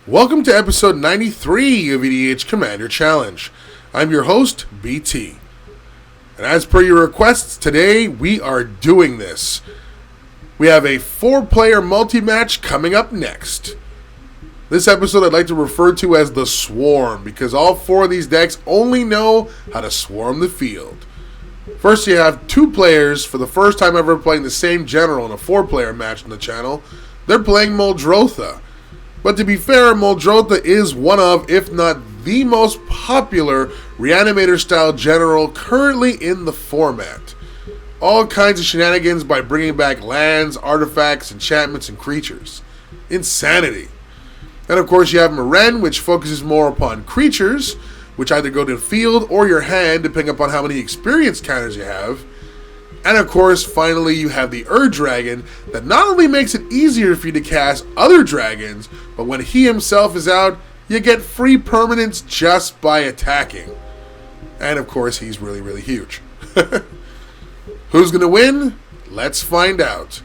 Welcome to episode 93 of EDH Commander Challenge. I'm your host, BT. And as per your requests, today we are doing this. We have a 4-player multi-match coming up next. This episode I'd like to refer to as the Swarm, because all 4 of these decks only know how to swarm the field. First, you have 2 players for the first time ever playing the same general in a 4-player match on the channel. They're playing Muldrotha. But to be fair, Muldrotha is one of, if not the most popular Reanimator style general currently in the format. All kinds of shenanigans by bringing back lands, artifacts, enchantments, and creatures. Insanity. And of course you have Meren, which focuses more upon creatures, which either go to the field or your hand, depending upon how many experience counters you have. And of course, finally, you have the WUBRG Dragon that not only makes it easier for you to cast other dragons, but when he himself is out, you get free permanents just by attacking. And of course, he's really, really huge. Who's going to win? Let's find out.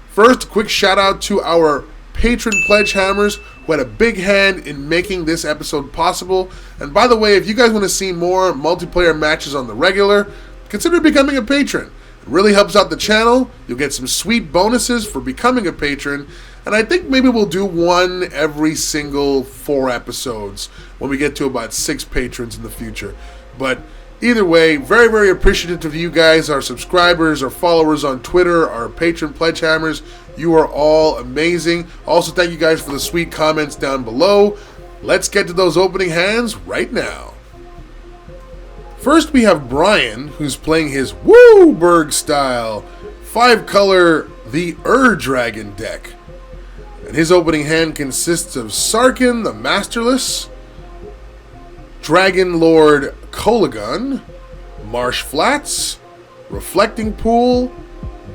First, a quick shout out to our patron pledge hammers who had a big hand in making this episode possible. And by the way, if you guys want to see more multiplayer matches on the regular, consider becoming a patron. It really helps out the channel. You'll get some sweet bonuses for becoming a patron. And I think maybe we'll do one every single 4 episodes when we get to about 6 patrons in the future. But either way, very, very appreciative of you guys, our subscribers, our followers on Twitter, our patron pledge hammers. You are all amazing. Also, thank you guys for the sweet comments down below. Let's get to those opening hands right now. First, we have Bryan, who's playing his WUBRG style 5-color the WUBRG Dragon deck. And his opening hand consists of Sarkhan the Masterless, Dragon Lord Kolaghan, Marsh Flats, Reflecting Pool,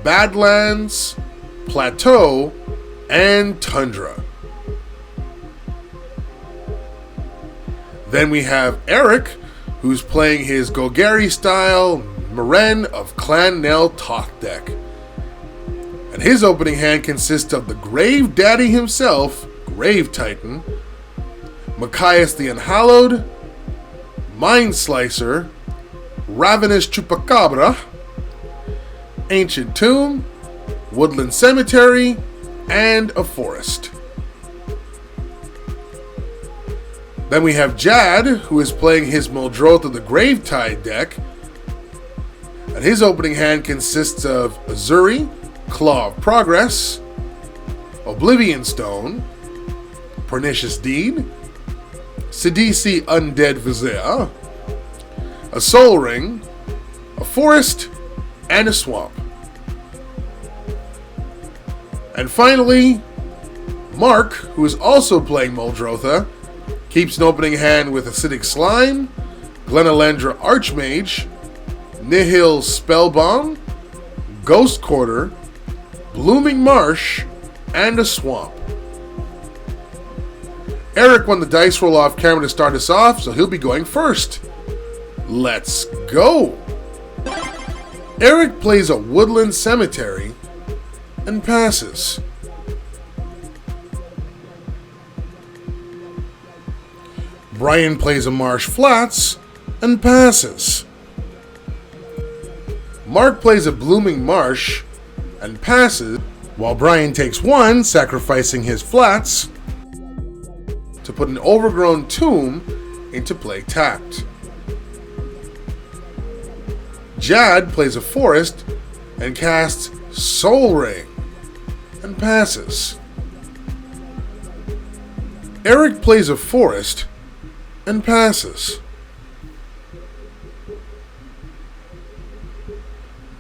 Badlands, Plateau, and Tundra. Then we have Eric, who's playing his Golgari Style Meren of Clan Nell Toth deck. And his opening hand consists of the Grave Daddy himself, Gravetide, Mikaeus the Unhallowed, Mind Slicer, Ravenous Chupacabra, Ancient Tomb, Woodland Cemetery, and a Forest. Then we have Jad, who is playing his Muldrotha the Gravetide deck. And his opening hand consists of Azuri, Claw of Progress, Oblivion Stone, Pernicious Deed, Sidisi Undead Vizier, a Soul Ring, a Forest, and a Swamp. And finally, Mark, who is also playing Muldrotha, keeps an opening hand with Acidic Slime, Glenalendra Archmage, Nihil Spellbomb, Ghost Quarter, Blooming Marsh, and a Swamp. Eric won the dice roll off camera to start us off, so he'll be going first. Let's go! Eric plays a Woodland Cemetery and passes. Bryan plays a Marsh Flats and passes. Mark plays a Blooming Marsh and passes, while Bryan takes 1, sacrificing his Flats to put an Overgrown Tomb into play tapped. Jad plays a Forest and casts Soul Ring and passes. Eric plays a Forest and passes.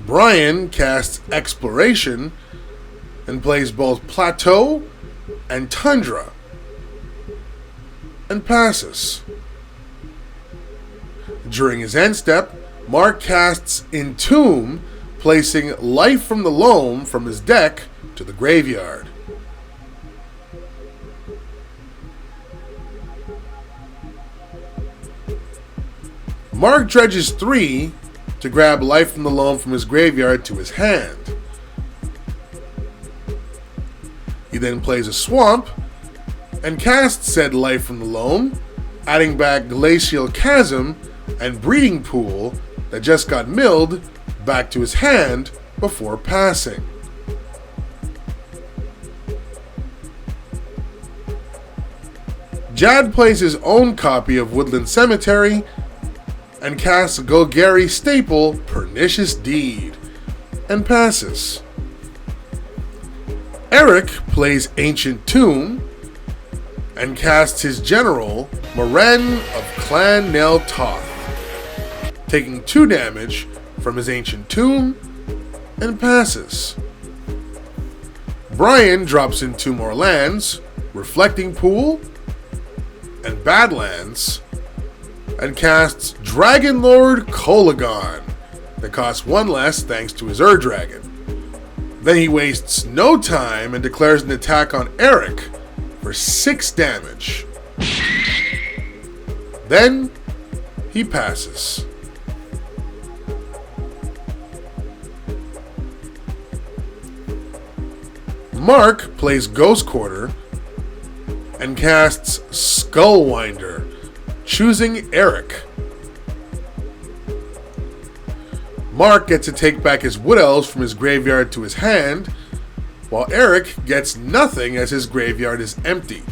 Bryan casts Exploration and plays both Plateau and Tundra and passes. During his end step, Mark casts Entomb, placing Life from the Loam from his deck to the graveyard. Mark dredges 3 to grab Life from the Loam from his graveyard to his hand. He then plays a Swamp and casts said Life from the Loam, adding back Glacial Chasm and Breeding Pool that just got milled back to his hand before passing. Jad plays his own copy of Woodland Cemetery and casts Golgari staple Pernicious Deed and passes. Eric plays Ancient Tomb and casts his general Meren of Clan Nel Toth, taking 2 damage from his Ancient Tomb and passes. Bryan drops in 2 more lands, Reflecting Pool and Badlands, and casts Dragon Lord Kolagon that costs 1 less thanks to his Dragon. Then he wastes no time and declares an attack on Eric for 6 damage. Then he passes. Mark plays Ghost Quarter and casts Skullwinder, choosing Eric. Mark gets to take back his Wood Elves from his graveyard to his hand, while Eric gets nothing as his graveyard is empty.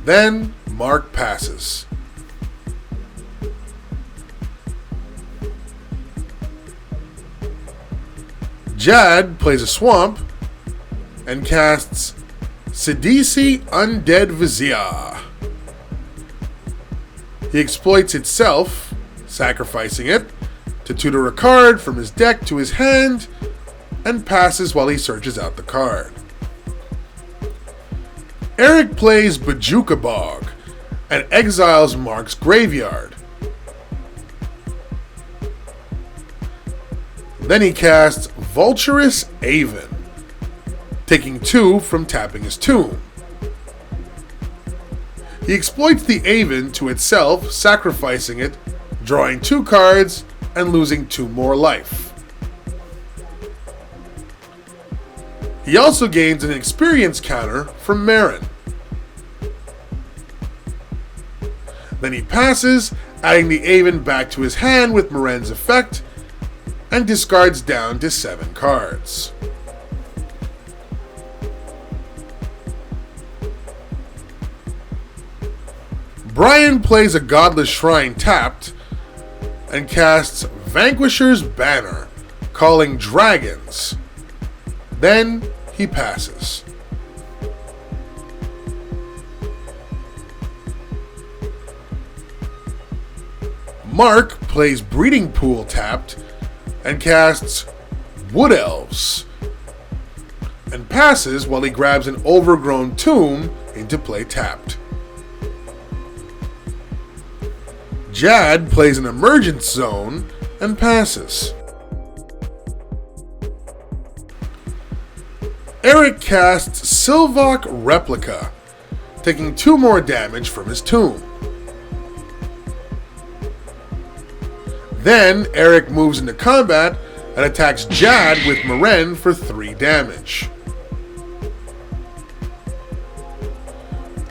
Then Mark passes. Jad plays a Swamp and casts Sidisi Undead Vizier. He exploits itself, sacrificing it, to tutor a card from his deck to his hand, and passes while he searches out the card. Eric plays Bajuka Bog and exiles Mark's graveyard. Then he casts Vulturous Aven, taking 2 from tapping his tomb. He exploits the Aven to itself, sacrificing it, drawing 2 cards, and losing 2 more life. He also gains an experience counter from Meren. Then he passes, adding the Aven back to his hand with Meren's effect, and discards down to 7 cards. Bryan plays a Godless Shrine tapped and casts Vanquisher's Banner, calling dragons. Then he passes. Mark plays Breeding Pool tapped and casts Wood Elves and passes while he grabs an Overgrown Tomb into play tapped. Jad plays an Emergence Zone and passes. Eric casts Sylvok Replica, taking 2 more damage from his tomb. Then Eric moves into combat and attacks Jad with Meren for 3 damage.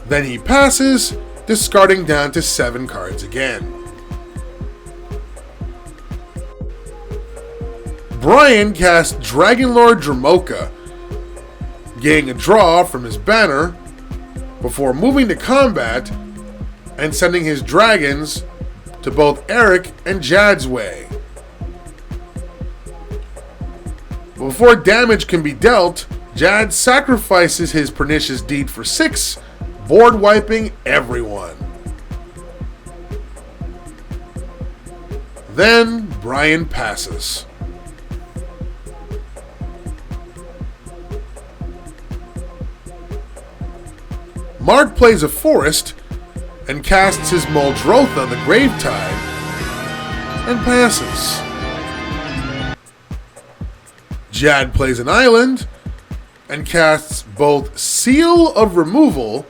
Then he passes, discarding down to 7 cards again. Bryan casts Dragonlord Dramoka, getting a draw from his banner before moving to combat and sending his dragons to both Eric and Jad's way. Before damage can be dealt, Jad sacrifices his Pernicious Deed for 6, board wiping everyone. Then Bryan passes. Mark plays a Forest and casts his Muldrotha, the Gravetide, and passes. Jad plays an Island and casts both Seal of Removal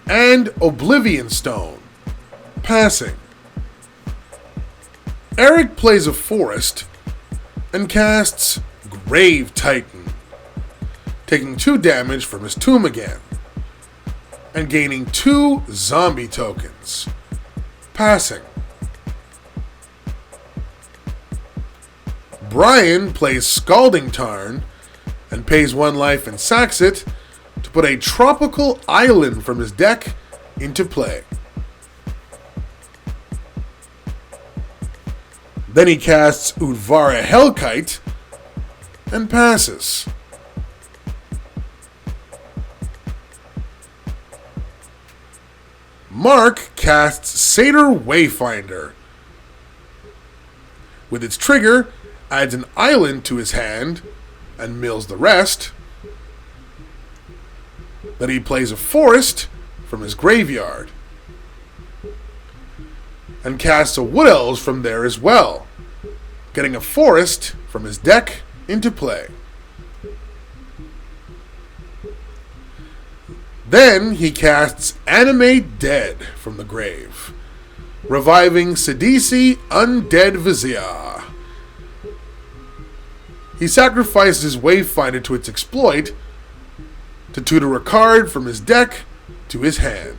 and Oblivion Stone, passing. Eric plays a Forest and casts Grave Titan, taking 2 damage from his tomb again, and gaining 2 zombie tokens, passing. Bryan plays Scalding Tarn and pays 1 life and sacks it to put a tropical island from his deck into play. Then he casts Udvara Hellkite and passes. Mark casts Satyr Wayfinder. With its trigger, adds an island to his hand and mills the rest. Then he plays a forest from his graveyard and casts a Wood Elves from there as well, getting a forest from his deck into play. Then he casts Animate Dead from the grave, reviving Sidisi Undead Vizier. He sacrifices his Wayfinder to its exploit to tutor a card from his deck to his hand.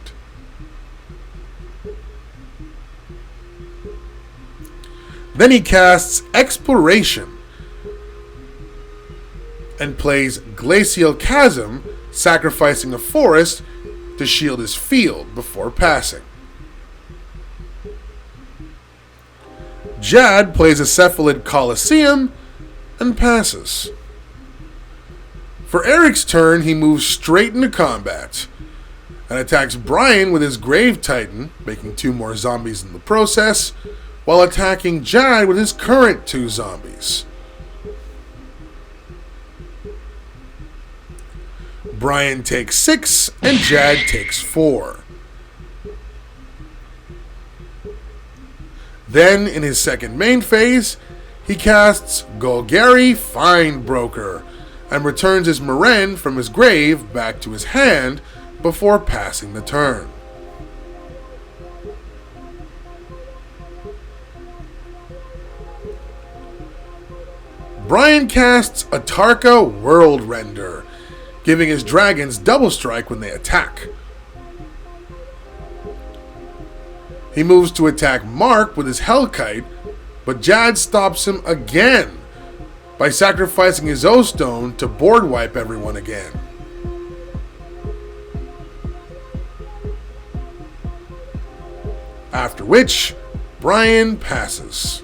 Then he casts Exploration and plays Glacial Chasm, sacrificing a forest to shield his field before passing. Jad plays a Cephalid Colosseum and passes. For Eric's turn, he moves straight into combat and attacks Bryan with his Grave Titan, making 2 more zombies in the process, while attacking Jad with his current 2 zombies. Bryan takes 6 and Jad takes 4. Then, in his second main phase, he casts Golgari Findbroker and returns his Meren from his grave back to his hand before passing the turn. Bryan casts Atarka World Render, giving his dragons double strike when they attack. He moves to attack Mark with his Hellkite, but Jad stops him again by sacrificing his O-Stone to board wipe everyone again. After which, Bryan passes.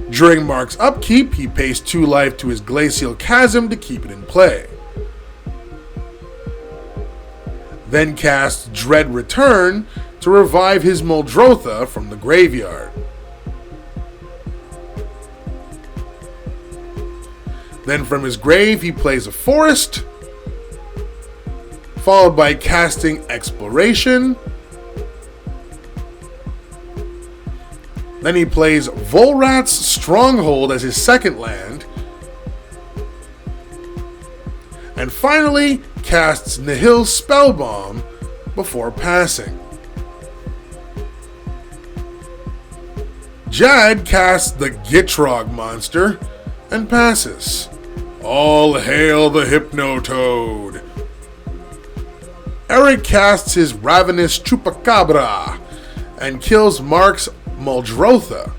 During Mark's upkeep, he pays 2 life to his Glacial Chasm to keep it in play. Then casts Dread Return to revive his Muldrotha from the graveyard. Then from his grave he plays a forest, followed by casting Exploration. Then he plays Volrat's Stronghold as his second land. And finally casts Nihil's Spellbomb before passing. Jad casts the Gitrog monster and passes. All hail the Hypnotoad. Eric casts his Ravenous Chupacabra and kills Mark's Muldrotha.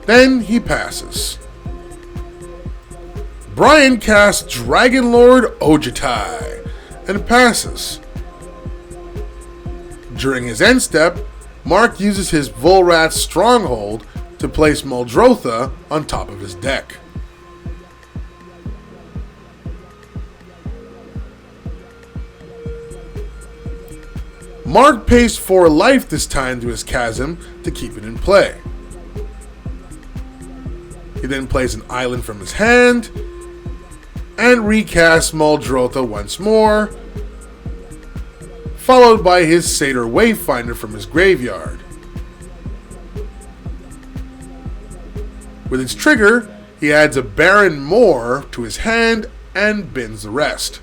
Then he passes. Bryan casts Dragon Lord Ojitai and passes. During his end step, Mark uses his Volrat's Stronghold to place Muldrotha on top of his deck. Mark pays 4 life this time to his Chasm to keep it in play. He then plays an island from his hand and recasts Muldrotha once more, followed by his Satyr Wayfinder from his graveyard. With its trigger, he adds a Baron Moor to his hand and bins the rest.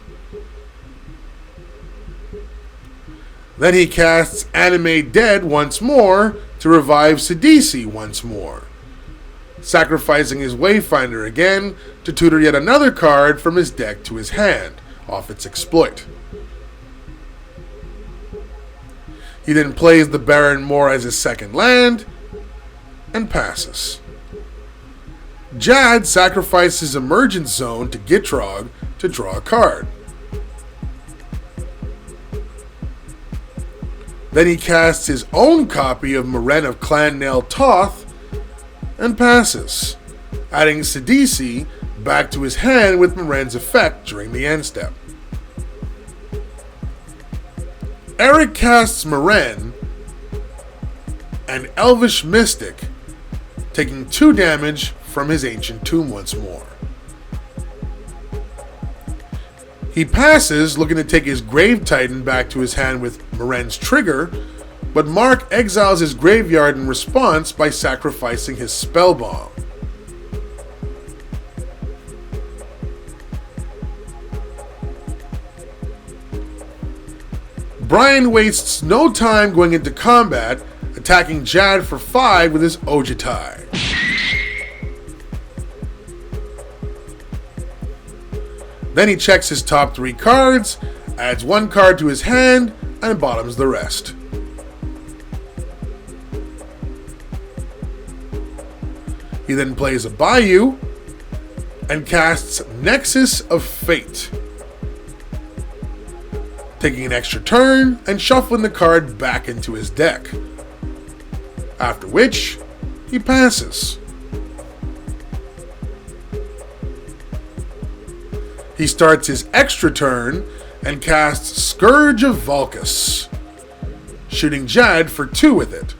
Then he casts Animate Dead once more to revive Sidisi once more, sacrificing his Wayfinder again to tutor yet another card from his deck to his hand off its exploit. He then plays the Baron Moor as his second land and passes. Jad sacrifices Emergence Zone to Gitrog to draw a card. Then he casts his own copy of Meren of Clan Nail Toth and passes, adding Sidisi back to his hand with Meren's effect during the end step. Eric casts Meren and Elvish Mystic, taking 2 damage from his Ancient Tomb once more. He passes, looking to take his Grave Titan back to his hand with Meren's trigger, but Mark exiles his graveyard in response by sacrificing his Spell Bomb. Bryan wastes no time going into combat, attacking Jad for 5 with his Ojutai. Then he checks his top 3 cards, adds 1 card to his hand, and bottoms the rest. He then plays a Bayou and casts Nexus of Fate, taking an extra turn and shuffling the card back into his deck, after which he passes. He starts his extra turn and casts Scourge of Valkus, shooting Jad for 2 with it,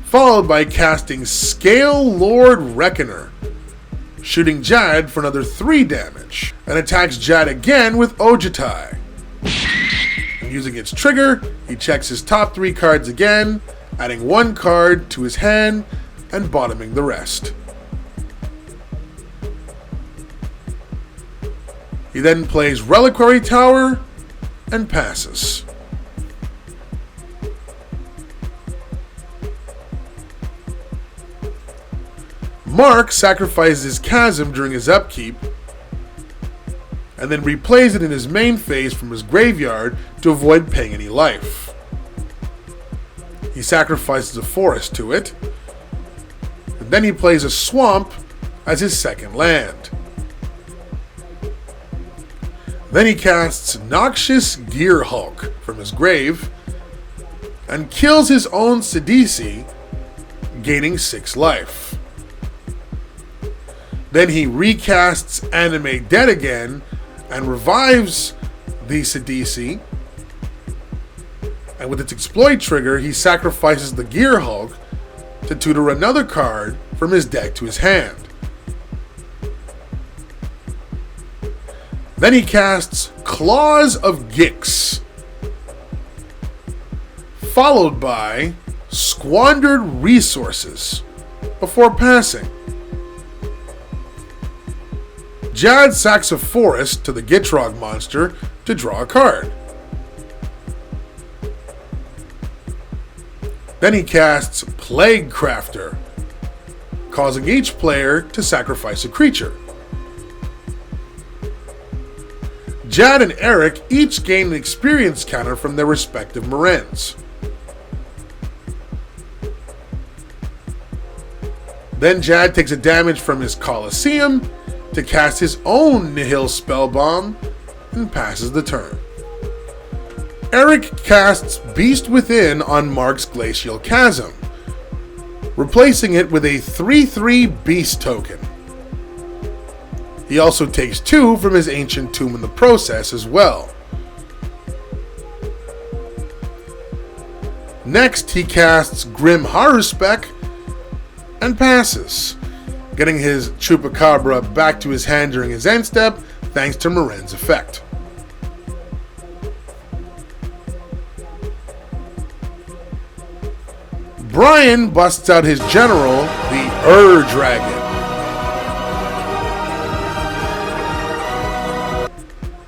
followed by casting Scale Lord Reckoner, shooting Jad for another 3 damage, and attacks Jad again with Ojutai. And using its trigger, he checks his top 3 cards again, adding 1 card to his hand and bottoming the rest. He then plays Reliquary Tower and passes. Mark sacrifices his Chasm during his upkeep, and then replays it in his main phase from his graveyard to avoid paying any life. He sacrifices a forest to it, and then he plays a swamp as his second land. Then he casts Noxious Gear Hulk from his grave and kills his own Sidisi, gaining 6 life. Then he recasts Animate Dead again and revives the Sidisi, and with its exploit trigger, he sacrifices the Gear Hulk to tutor another card from his deck to his hand. Then he casts Claws of Gix, followed by Squandered Resources before passing. Jad sacks a forest to the Gitrog monster to draw a card. Then he casts Plague Crafter, causing each player to sacrifice a creature. Jad and Eric each gain an experience counter from their respective Merens. Then Jad takes a damage from his Colosseum to cast his own Nihil Spellbomb and passes the turn. Eric casts Beast Within on Mark's Glacial Chasm, replacing it with a 3/3 Beast token. He also takes 2 from his Ancient Tomb in the process as well. Next, he casts Grim Haruspec and passes, getting his Chupacabra back to his hand during his end step thanks to Meren's effect. Bryan busts out his general, the Dragon.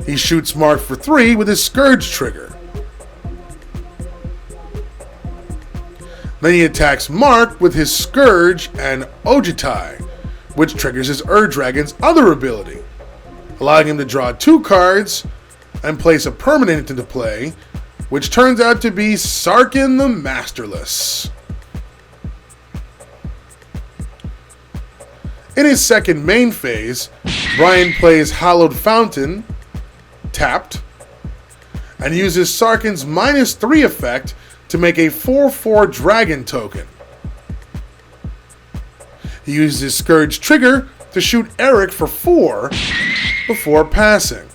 He He shoots Mark for 3 with his Scourge trigger. Then he attacks Mark with his Scourge and Ojitai, which triggers his Dragon's other ability, allowing him to draw 2 cards and place a permanent into play, which turns out to be Sarkhan the Masterless. In his second main phase, Bryan plays Hallowed Fountain, tapped, and uses Sarkhan's -3 effect to make a 4/4 dragon token. He uses his Scourge trigger to shoot Eric for 4 before passing.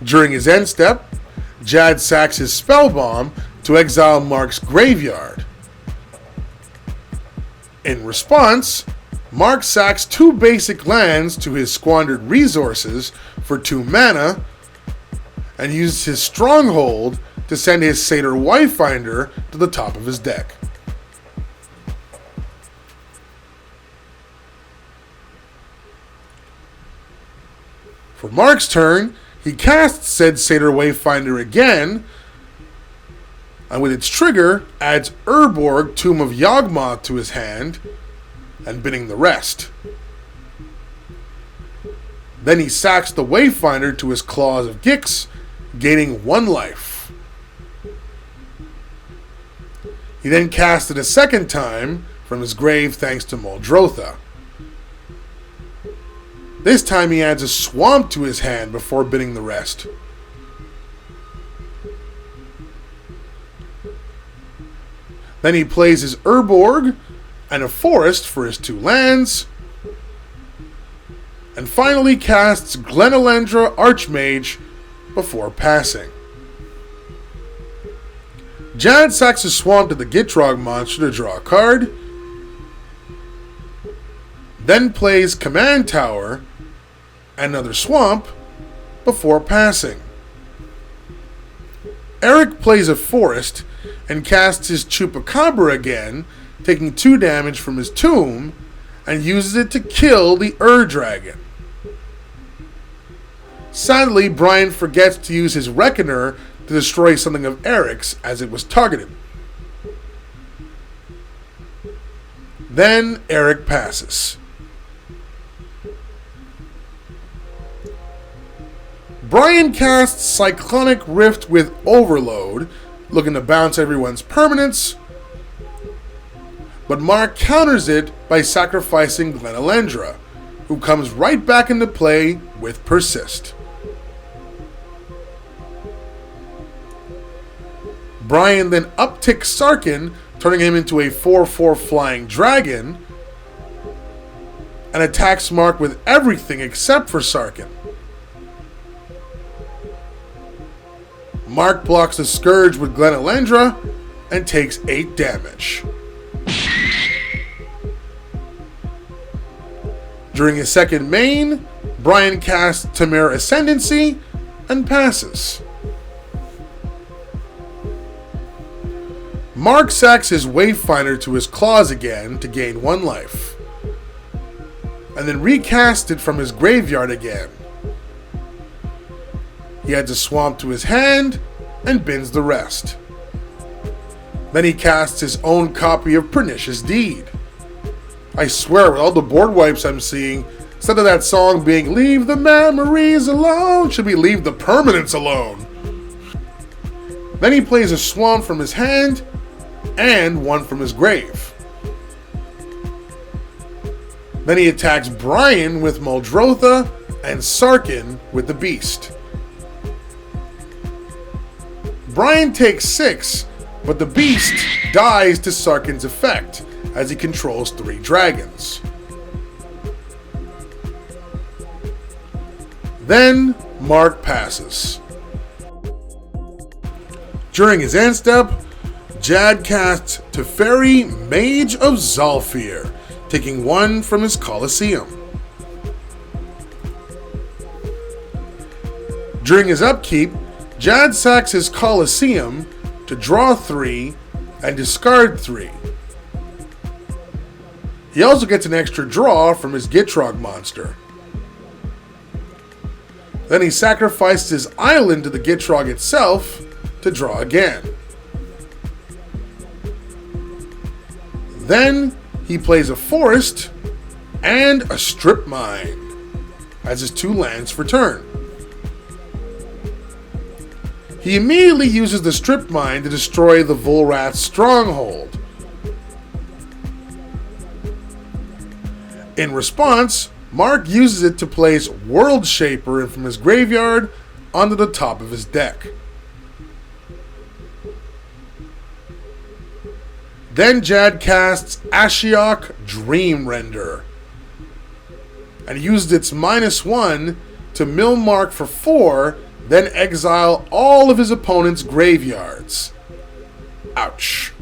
During his end step, Jad sacks his Spell Bomb to exile Mark's graveyard. In response, Mark sacks 2 basic lands to his squandered resources for 2 mana and uses his Stronghold to send his Satyr Wayfinder to the top of his deck. For Mark's turn, he casts said Satyr Wayfinder again, and with its trigger, adds Urborg Tomb of Yawgmoth to his hand, and binning the rest. Then he sacks the Wayfinder to his Claws of Gix, gaining 1 life. He then casts it a second time from his grave thanks to Muldrotha. This time he adds a Swamp to his hand before binning the rest. Then he plays his Urborg and a Forest for his 2 lands, and finally casts Glenelendra Archmage before passing. Jad sacks a Swamp to the Gitrog monster to draw a card, then plays Command Tower and another Swamp before passing. Eric plays a Forest and casts his Chupacabra again, taking 2 damage from his tomb, and uses it to kill the Dragon. Sadly, Bryan forgets to use his Reckoner to destroy something of Eric's as it was targeted. Then Eric passes. Bryan casts Cyclonic Rift with Overload, looking to bounce everyone's permanents, but Mark counters it by sacrificing Glenelendra, who comes right back into play with Persist. Bryan then upticks Sarkhan, turning him into a 4/4 flying dragon, and attacks Mark with everything except for Sarkhan. Mark blocks the Scourge with Glenelendra and takes 8 damage. During his second main, Bryan casts Temur Ascendancy and passes. Mark sacks his Wayfinder to his Claws again to gain 1 life, and then recasts it from his graveyard again. He adds a Swamp to his hand and bins the rest. Then he casts his own copy of Pernicious Deed. I swear, with all the board wipes I'm seeing, instead of that song being "Leave the Memories Alone," should be "Leave the Permanents Alone." Then he plays a Swamp from his hand and 1 from his grave. Then he attacks Bryan with Muldrotha and Sarkhan with the Beast. Bryan takes 6, but the Beast dies to Sarkhan's effect, as he controls 3 dragons. Then, Mark passes. During his end step, Jad casts Teferi, Mage of Zhalfir, taking 1 from his Colosseum. During his upkeep, Jad sacks his Colosseum to draw 3 and discard 3. He also gets an extra draw from his Gitrog monster. Then he sacrificed his island to the Gitrog itself to draw again. Then he plays a forest and a strip mine as his 2 lands for turn. He immediately uses the strip mine to destroy the Volrath's stronghold. In response, Mark uses it to place World Shaper from his graveyard onto the top of his deck. Then Jad casts Ashiok Dreamrender and used its -1 to mill Mark for 4, then exile all of his opponent's graveyards. Ouch.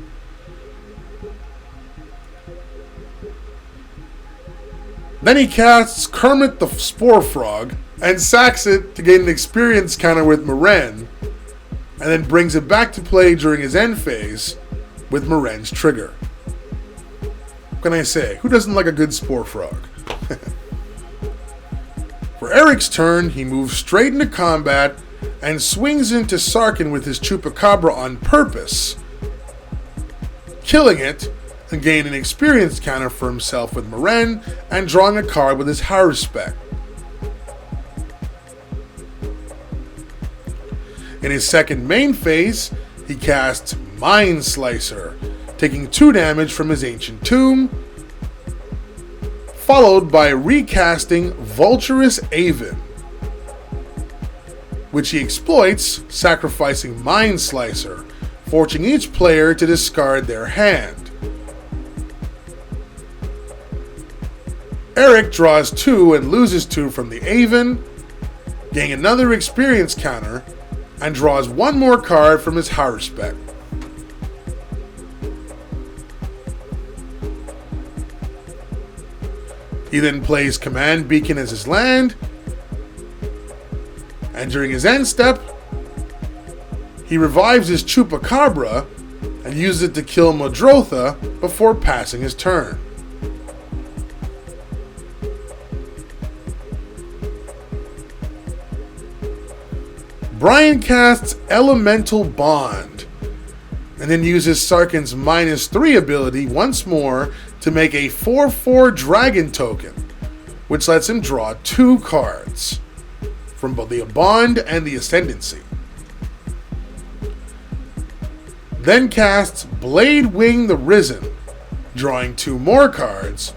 Then he casts Kermit the Spore Frog and sacks it to gain an experience counter with Meren, and then brings it back to play during his end phase with Meren's trigger. What can I say? Who doesn't like a good Spore Frog? For Eric's turn, he moves straight into combat and swings into Sarkhan with his Chupacabra on purpose, killing it and gaining an experience counter for himself with Meren and drawing a card with his Haruspeck. In his second main phase, he casts Mind Slicer, taking 2 damage from his Ancient Tomb, followed by recasting Vulturous Aven, which he exploits, sacrificing Mind Slicer, forcing each player to discard their hand. Eric draws 2 and loses 2 from the Aven, gaining another experience counter, and draws 1 more card from his Haruspeck. He then plays Command Beacon as his land, and during his end step, he revives his Chupacabra and uses it to kill Muldrotha before passing his turn. Bryan casts Elemental Bond, and then uses Sarkhan's -3 ability once more to make a 4/4 dragon token, which lets him draw 2 cards from both the Bond and the Ascendancy. Then casts Blade Wing the Risen, drawing 2 more cards,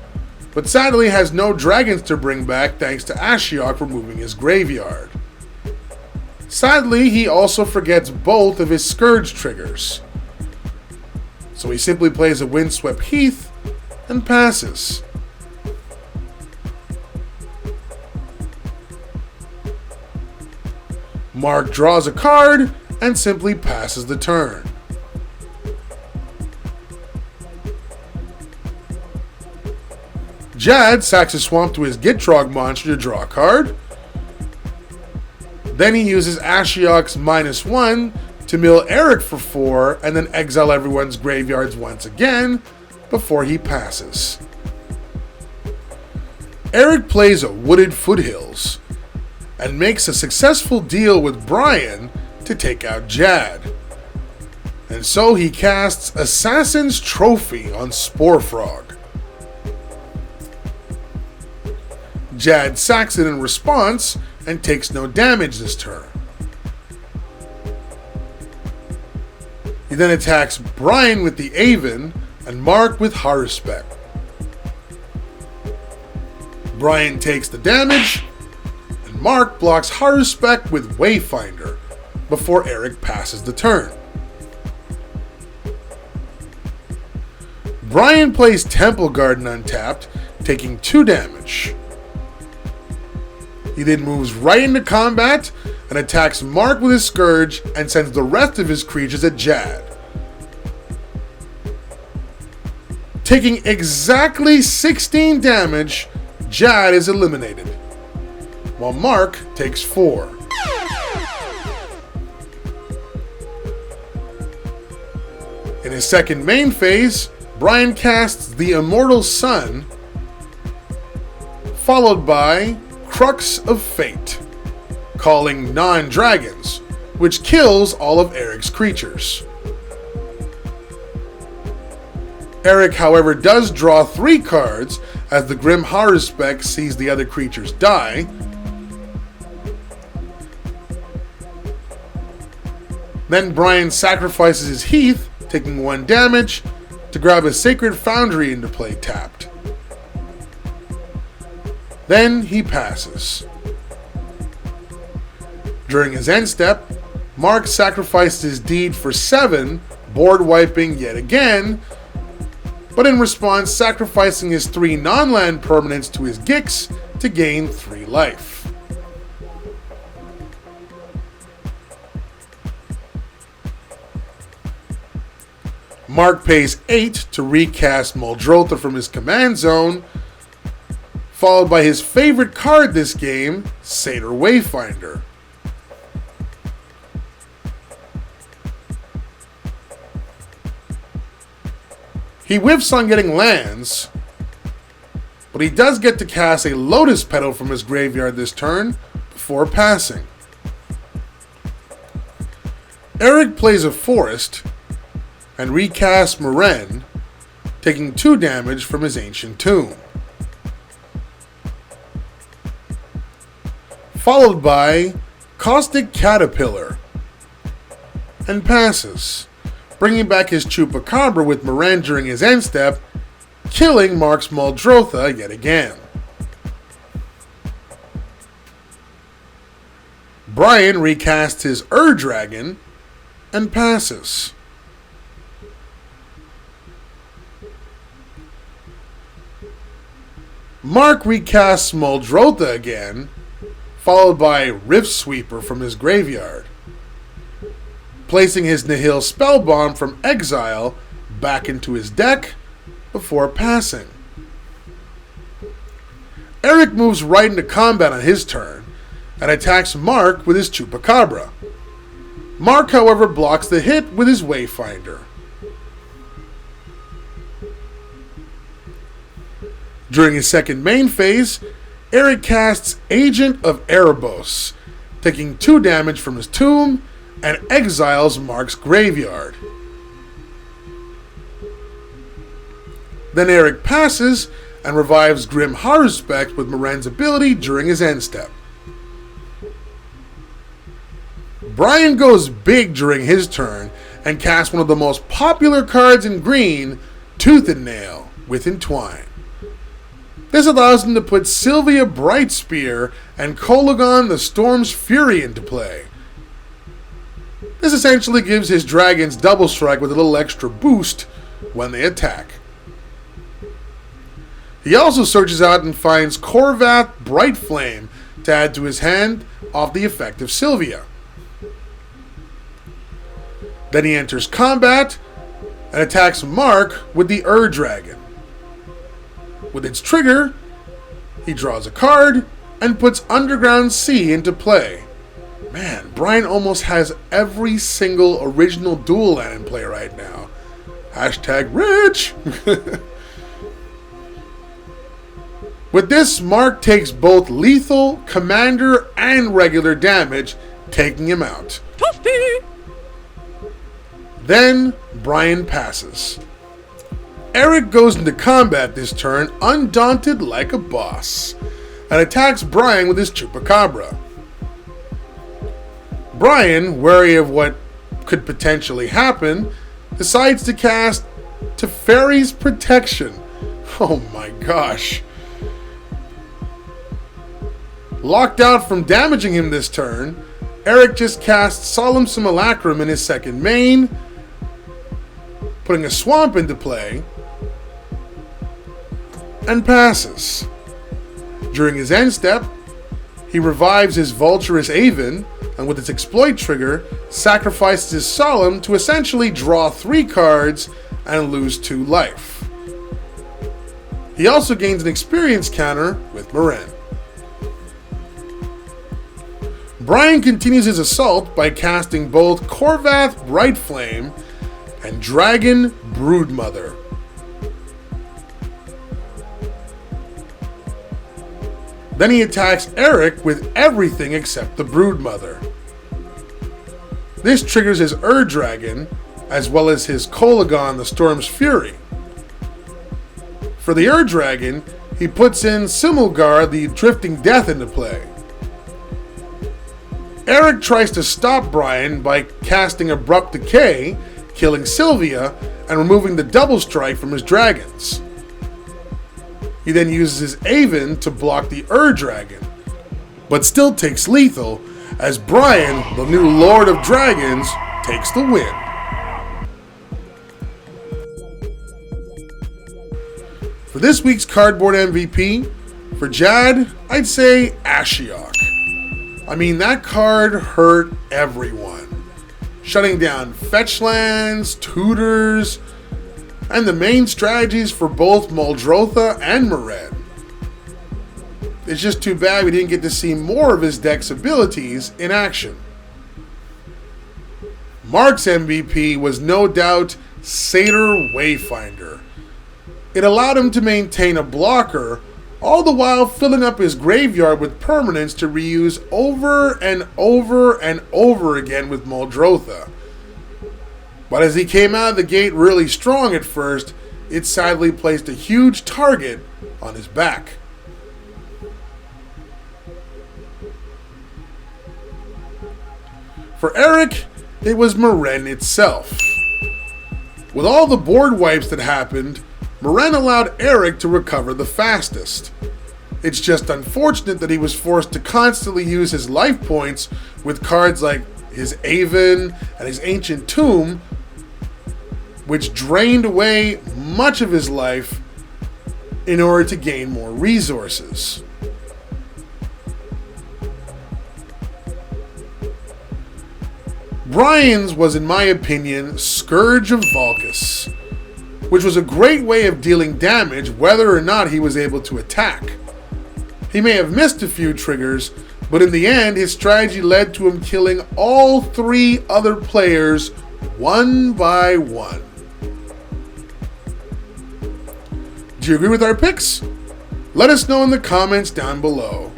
but sadly has no dragons to bring back thanks to Ashiok removing his graveyard. Sadly, he also forgets both of his Scourge triggers, so he simply plays a Windswept Heath and passes. Mark draws a card and simply passes the turn. Jad sacks a swamp to his Gitrog monster to draw a card. Then he uses Ashiok's -1 to mill Eric for 4 and then exile everyone's graveyards once again before he passes. Eric plays a Wooded Foothills and makes a successful deal with Bryan to take out Jad. And so he casts Assassin's Trophy on Spore Frog. Jad sacks it in response and takes no damage this turn. He then attacks Bryan with the Aven and Mark with Haruspeck. Bryan takes the damage, and Mark blocks Haruspeck with Wayfinder before Eric passes the turn. Bryan plays Temple Garden untapped, taking 2 damage. He then moves right into combat and attacks Mark with his Scourge and sends the rest of his creatures at Jad. Taking exactly 16 damage, Jad is eliminated, while Mark takes 4. In his second main phase, Bryan casts the Immortal Sun, followed by Crux of Fate, calling non-dragons, which kills all of Eric's creatures. Eric, however, does draw 3 cards as the Grim Haruspex sees the other creatures die. Then Bryan sacrifices his Heath, taking 1 damage, to grab a Sacred Foundry into play tapped. Then he passes. During his end step, Mark sacrificed his Deed for 7, board wiping yet again, but in response sacrificing his 3 non-land permanents to his Gix to gain 3 life. Mark pays 8 to recast Muldrotha from his command zone, followed by his favorite card this game, Satyr Wayfinder. He whiffs on getting lands, but he does get to cast a Lotus Petal from his graveyard this turn before passing. Eric plays a Forest and recasts Meren, taking 2 damage from his Ancient Tomb. Followed by Caustic Caterpillar, and passes, bringing back his Chupacabra with Meren during his end step, killing Mark's Muldrotha yet again. Bryan recasts his Dragon and passes. Mark recasts Muldrotha again, followed by Rift Sweeper from his graveyard, placing his Nihil Spellbomb from exile back into his deck before passing. Eric moves right into combat on his turn and attacks Mark with his Chupacabra. Mark, however, blocks the hit with his Wayfinder. During his second main phase, Eric casts Agent of Erebos, taking 2 damage from his tomb and exiles Mark's graveyard. Then Eric passes and revives Grim Haruspex with Meren's ability during his end step. Bryan goes big during his turn and casts one of the most popular cards in green, Tooth and Nail, with Entwine. This allows him to put Sylvia Brightspear and Kolaghan the Storm's Fury into play. This essentially gives his dragons double strike with a little extra boost when they attack. He also searches out and finds Korvath Brightflame to add to his hand off the effect of Sylvia. Then he enters combat and attacks Mark with the Dragon. With its trigger, he draws a card and puts Underground Sea into play. Man, Bryan almost has every single original dual land in play right now. Hashtag rich! With this, Mark takes both lethal, commander, and regular damage, taking him out. Toasty! Then, Bryan passes. Eric goes into combat this turn, undaunted like a boss, and attacks Bryan with his Chupacabra. Bryan, wary of what could potentially happen, decides to cast Teferi's Protection. Oh my gosh. Locked out from damaging him this turn, Eric just casts Solemn Simulacrum in his second main, putting a swamp into play, and passes. During his end step, he revives his Vulturous Aven, and with its exploit trigger, sacrifices his Solemn to essentially draw 3 cards and lose 2 life. He also gains an experience counter with Meren. Bryan continues his assault by casting both Korvath Brightflame and Dragon Broodmother. Then he attacks Eric with everything except the Broodmother. This triggers his Dragon, as well as his Kolaghan the Storm's Fury. For the Dragon, he puts in Silumgar the Drifting Death into play. Eric tries to stop Bryan by casting Abrupt Decay, killing Sylvia, and removing the double strike from his dragons. He then uses his Aven to block the Dragon, but still takes lethal as Bryan, the new Lord of Dragons, takes the win. For this week's cardboard MVP, for Jad, I'd say Ashiok. I mean, that card hurt everyone. Shutting down fetch lands, tutors, and the main strategies for both Muldrotha and Meren. It's just too bad we didn't get to see more of his deck's abilities in action. Mark's MVP was no doubt Satyr Wayfinder. It allowed him to maintain a blocker, all the while filling up his graveyard with permanents to reuse over and over and over again with Muldrotha. But as he came out of the gate really strong at first, it sadly placed a huge target on his back. For Eric, it was Meren itself. With all the board wipes that happened, Meren allowed Eric to recover the fastest. It's just unfortunate that he was forced to constantly use his life points with cards like his Aven and his Ancient Tomb, which drained away much of his life in order to gain more resources. Bryan's was, in my opinion, Scourge of Valkus, which was a great way of dealing damage whether or not he was able to attack. He may have missed a few triggers, but in the end his strategy led to him killing all 3 other players one by one. Do you agree with our picks? Let us know in the comments down below.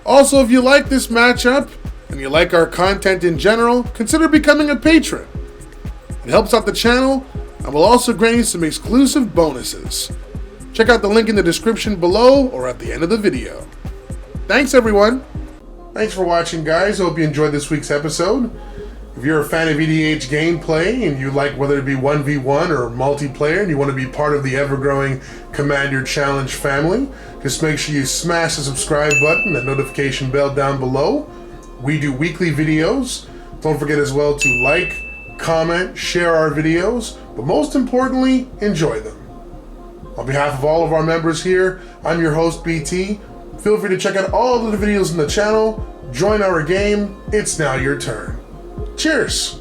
Also, if you like this matchup and you like our content in general, consider becoming a patron. It helps out the channel and will also grant you some exclusive bonuses. Check out the link in the description below or at the end of the video. Thanks everyone. Thanks for watching, guys. Hope you enjoyed this week's episode. If you're a fan of EDH gameplay and you like whether it be 1v1 or multiplayer and you want to be part of the ever-growing Commander Challenge family, just make sure you smash the subscribe button and notification bell down below. We do weekly videos. Don't forget as well to like, comment, share our videos, but most importantly, enjoy them. On behalf of all of our members here, I'm your host, BT. Feel free to check out all of the videos in the channel, join our game, it's now your turn. Cheers!